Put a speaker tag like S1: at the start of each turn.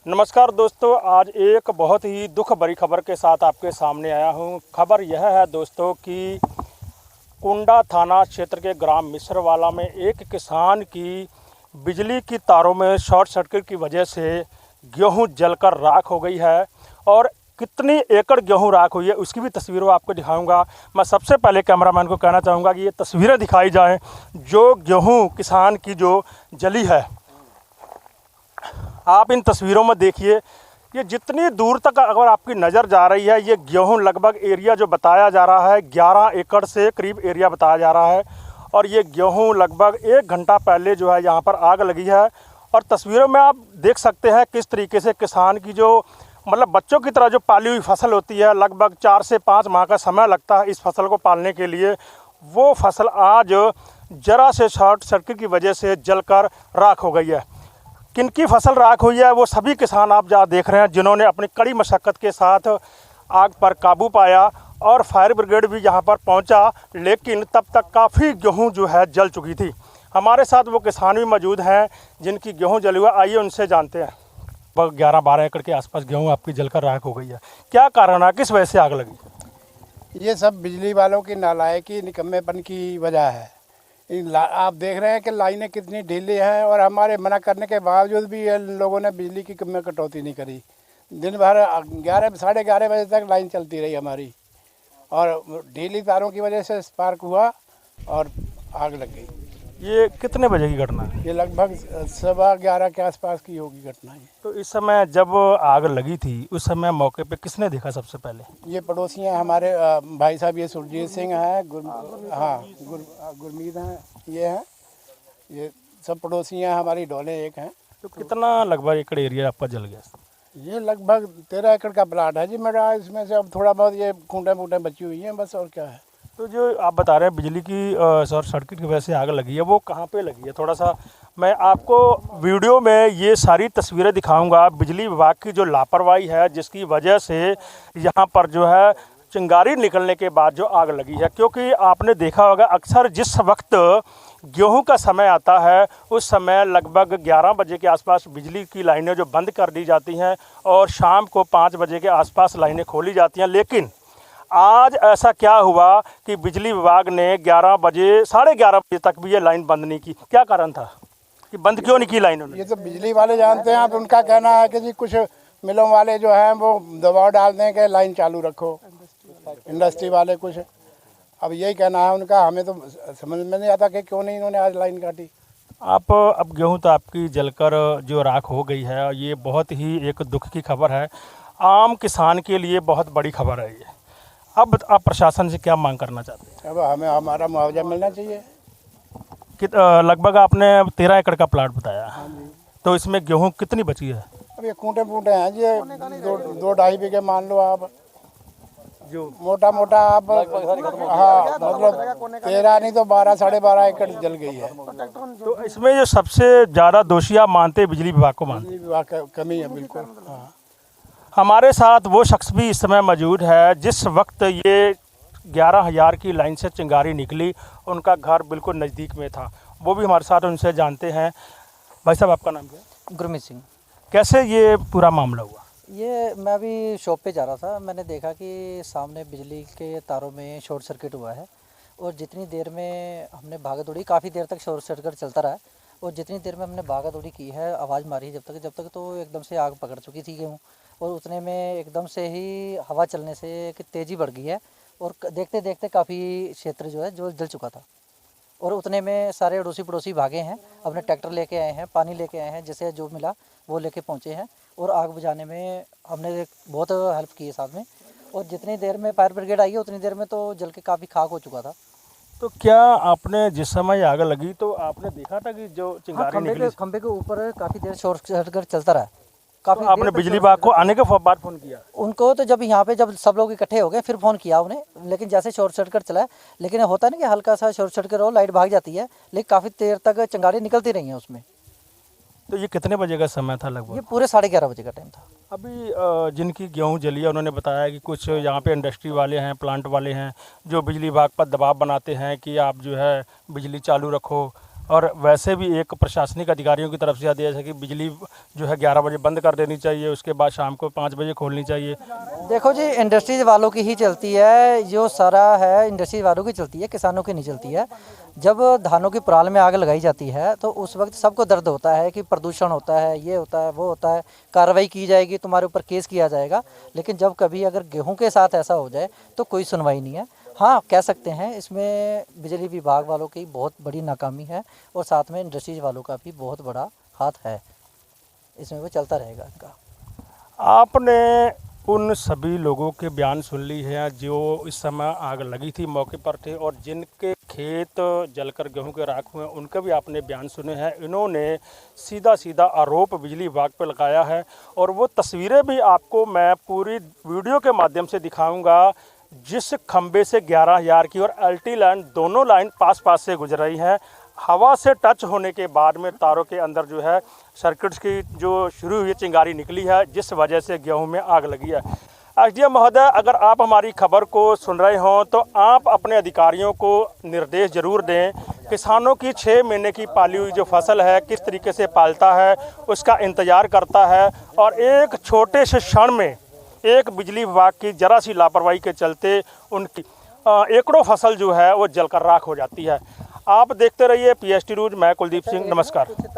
S1: नमस्कार दोस्तों, आज एक बहुत ही दुख भरी खबर के साथ आपके सामने आया हूं। खबर यह है दोस्तों कि कुंडा थाना क्षेत्र के ग्राम मिश्रवाला में एक किसान की बिजली की तारों में शॉर्ट सर्किट की वजह से गेहूं जलकर राख हो गई है। और कितनी एकड़ गेहूं राख हुई है उसकी भी तस्वीरों आपको दिखाऊंगा। मैं सबसे पहले कैमरामैन को कहना चाहूँगा कि ये तस्वीरें दिखाई जाएँ जो गेहूँ किसान की जो जली है। आप इन तस्वीरों में देखिए, ये जितनी दूर तक अगर आपकी नज़र जा रही है, ये गेहूं लगभग एरिया जो बताया जा रहा है 11 एकड़ से करीब एरिया बताया जा रहा है। और ये गेहूं लगभग 1 घंटा पहले जो है यहाँ पर आग लगी है। और तस्वीरों में आप देख सकते हैं किस तरीके से किसान की जो मतलब बच्चों की तरह जो पाली हुई फसल होती है, लगभग 4 से 5 माह का समय लगता है इस फसल को पालने के लिए, वो फसल आज ज़रा से शॉर्ट सर्किट की वजह से जलकर राख हो गई है। किनकी फसल राख हुई है वो सभी किसान आप जहाँ देख रहे हैं जिन्होंने अपनी कड़ी मशक्क़त के साथ आग पर काबू पाया। और फायर ब्रिगेड भी यहाँ पर पहुँचा, लेकिन तब तक काफ़ी गेहूँ जो है जल चुकी थी। हमारे साथ वो किसान भी मौजूद हैं जिनकी गेहूँ जली हुआ, आइए उनसे जानते हैं। 11-12 एकड़ के आसपास गेहूँ आपकी जलकर राख हो गई है, क्या कारण है, किस वजह से आग लगी?
S2: ये सब बिजली वालों की नालायकी निकम्मेपन की वजह है। आप देख रहे हैं कि लाइनें कितनी ढीली हैं और हमारे मना करने के बावजूद भी ये लोगों ने बिजली की में कटौती नहीं करी। दिन भर 11 साढ़े 11 बजे तक लाइन चलती रही हमारी, और ढीली तारों की वजह से स्पार्क हुआ और आग लग गई।
S1: ये कितने बजे की घटना है?
S2: ये लगभग 11:15 के आसपास की होगी घटना ये।
S1: तो इस समय जब आग लगी थी उस समय मौके पे किसने देखा सबसे पहले?
S2: ये पड़ोसी हैं हमारे, भाई साहब, ये सुरजीत सिंह हैं, गुरमीत हैं, ये हैं, ये सब पड़ोसी हैं हमारी, डोले एक हैं।
S1: तो कितना लगभग एकड़ एरिया आपका जल गया?
S2: ये लगभग 13 एकड़ का प्लाट है जी मेरा। इसमें से अब थोड़ा बहुत ये खूंटे फूटे बची हुई हैं बस, और क्या है।
S1: तो जो आप बता रहे हैं बिजली की शॉर्ट सर्किट की वजह से आग लगी है, वो कहाँ पे लगी है? थोड़ा सा मैं आपको वीडियो में ये सारी तस्वीरें दिखाऊंगा। बिजली विभाग की जो लापरवाही है जिसकी वजह से यहाँ पर जो है चिंगारी निकलने के बाद जो आग लगी है। क्योंकि आपने देखा होगा अक्सर जिस वक्त गेहूं का समय आता है उस समय लगभग 11 बजे के आसपास बिजली की लाइनें जो बंद कर दी जाती हैं और शाम को 5 बजे के आसपास लाइनें खोली जाती हैं। लेकिन आज ऐसा क्या हुआ कि बिजली विभाग ने 11 बजे, साढ़े 11 बजे तक भी ये लाइन बंद नहीं की? क्या कारण था कि बंद क्यों नहीं की लाइन?
S2: ये तो बिजली वाले जानते हैं। अब उनका कहना है कि जी कुछ मिलों वाले जो हैं वो दबाव डाल दें कि लाइन चालू रखो, इंडस्ट्री वाले कुछ, अब यही कहना है उनका। हमें तो समझ में नहीं आता कि क्यों नहीं इन्होंने आज लाइन काटी।
S1: आप अब गेहूं तो आपकी जलकर जो राख हो गई है, ये बहुत ही एक दुख की खबर है, आम किसान के लिए बहुत बड़ी खबर है ये। अब आप प्रशासन से क्या मांग करना चाहते हैं?
S2: अब हमें हमारा मुआवजा मिलना चाहिए।
S1: लगभग आपने 13 एकड़ का प्लाट बताया, तो इसमें गेहूं कितनी बची है?
S2: अब ये खूंटे फूटे हैं जी, 2-2.5 बीघे मान लो आप, जो मोटा मोटा आप, हाँ मतलब 13 नहीं तो 12 साढ़े 12 एकड़ जल गई है।
S1: तो इसमें जो सबसे ज़्यादा दोषी आप मानते हैं बिजली विभाग को मानते?
S2: बिजली विभाग का कमी है बिल्कुल। हाँ,
S1: हमारे साथ वो शख्स भी इस समय मौजूद है जिस वक्त ये 11,000 की लाइन से चिंगारी निकली, उनका घर बिल्कुल नज़दीक में था। वो भी हमारे साथ, उनसे जानते हैं। भाई साहब, आपका नाम क्या है?
S3: गुरमीत सिंह।
S1: कैसे ये पूरा मामला हुआ?
S3: ये मैं अभी शॉप पे जा रहा था, मैंने देखा कि सामने बिजली के तारों में शॉर्ट सर्किट हुआ है। और जितनी देर में हमने भागा दौड़ी, काफ़ी देर तक शॉर्ट सर्किट चलता रहा, और जितनी देर में हमने भागा दौड़ी की है, आवाज़ मारी जब तक तो एकदम से आग पकड़ चुकी थी गेहूँ। और उतने में एकदम से ही हवा चलने से कि तेज़ी बढ़ गई है, और देखते देखते काफ़ी क्षेत्र जो है जो जल चुका था। और उतने में सारे अड़ोसी पड़ोसी भागे हैं, अपने ट्रैक्टर लेके आए हैं, पानी लेके आए हैं, जैसे जो मिला वो लेके पहुँचे हैं। और आग बुझाने में हमने बहुत हेल्प की है साथ में। और जितनी देर में फायर ब्रिगेड आई है उतनी देर में तो जल के काफ़ी खाक हो चुका था।
S1: तो क्या आपने जिस समय आग लगी तो आपने देखा था कि जो चिंगारी निकली?
S3: खंबे के ऊपर काफ़ी देर शॉर्ट सर्किट चलता रहा। काफ़ी
S1: तो आपने बिजली विभाग को आने के बाद फ़ोन किया?
S3: उनको तो जब यहाँ पे जब सब लोग इकट्ठे हो गए फिर फ़ोन किया उन्हें, लेकिन जैसे शॉर्ट सर्किट चला, लेकिन होता है ना कि हल्का सा शॉर्ट सर्किट हो, लाइट भाग जाती है, लेकिन काफ़ी देर तक चिंगारी निकलती रही है उसमें।
S1: तो ये कितने बजे का समय था लगभग?
S3: ये पूरे 11:30 बजे का टाइम था।
S1: अभी जिनकी गेहूं जली है उन्होंने बताया कि कुछ यहाँ पे इंडस्ट्री वाले हैं, प्लांट वाले हैं जो बिजली विभाग पर दबाव बनाते हैं कि आप जो है बिजली चालू रखो, और वैसे भी एक प्रशासनिक अधिकारियों की तरफ से आदेश है कि बिजली जो है 11 बजे बंद कर देनी चाहिए, उसके बाद शाम को 5 बजे खोलनी चाहिए।
S3: देखो जी, इंडस्ट्रीज वालों की ही चलती है, जो सारा है इंडस्ट्रीज वालों की चलती है, किसानों की नहीं चलती है। जब धानों की पराल में आग लगाई जाती है तो उस वक्त सबको दर्द होता है कि प्रदूषण होता है, ये होता है, वो होता है, कार्रवाई की जाएगी, तुम्हारे ऊपर केस किया जाएगा। लेकिन जब कभी अगर गेहूं के साथ ऐसा हो जाए तो कोई सुनवाई नहीं है। हाँ, कह सकते हैं इसमें बिजली विभाग वालों की बहुत बड़ी नाकामी है और साथ में इंडस्ट्रीज वालों का भी बहुत बड़ा हाथ है, इसमें वो चलता रहेगा इनका।
S1: आपने उन सभी लोगों के बयान सुन ली हैं जो इस समय आग लगी थी मौके पर थे और जिनके खेत जलकर गेहूं के राख हुए, उनके भी आपने बयान सुने हैं। इन्होंने सीधा सीधा आरोप बिजली विभाग पर लगाया है और वो तस्वीरें भी आपको मैं पूरी वीडियो के माध्यम से दिखाऊंगा जिस खंबे से 11,000 की और एलटी लाइन, दोनों लाइन पास पास से गुजर रही हैं। हवा से टच होने के बाद में तारों के अंदर जो है सर्किट्स की जो शुरू हुई चिंगारी निकली है, जिस वजह से गेहूं में आग लगी है। एसडीएम महोदय, अगर आप हमारी खबर को सुन रहे हों तो आप अपने अधिकारियों को निर्देश जरूर दें। किसानों की 6 महीने की पाली हुई जो फसल है किस तरीके से पालता है, उसका इंतज़ार करता है और एक छोटे से क्षण में एक बिजली विभाग की जरा सी लापरवाही के चलते उनकी एकड़ों फसल जो है वो जलकर राख हो जाती है। आप देखते रहिए PST न्यूज़। मैं कुलदीप सिंह, नमस्कार।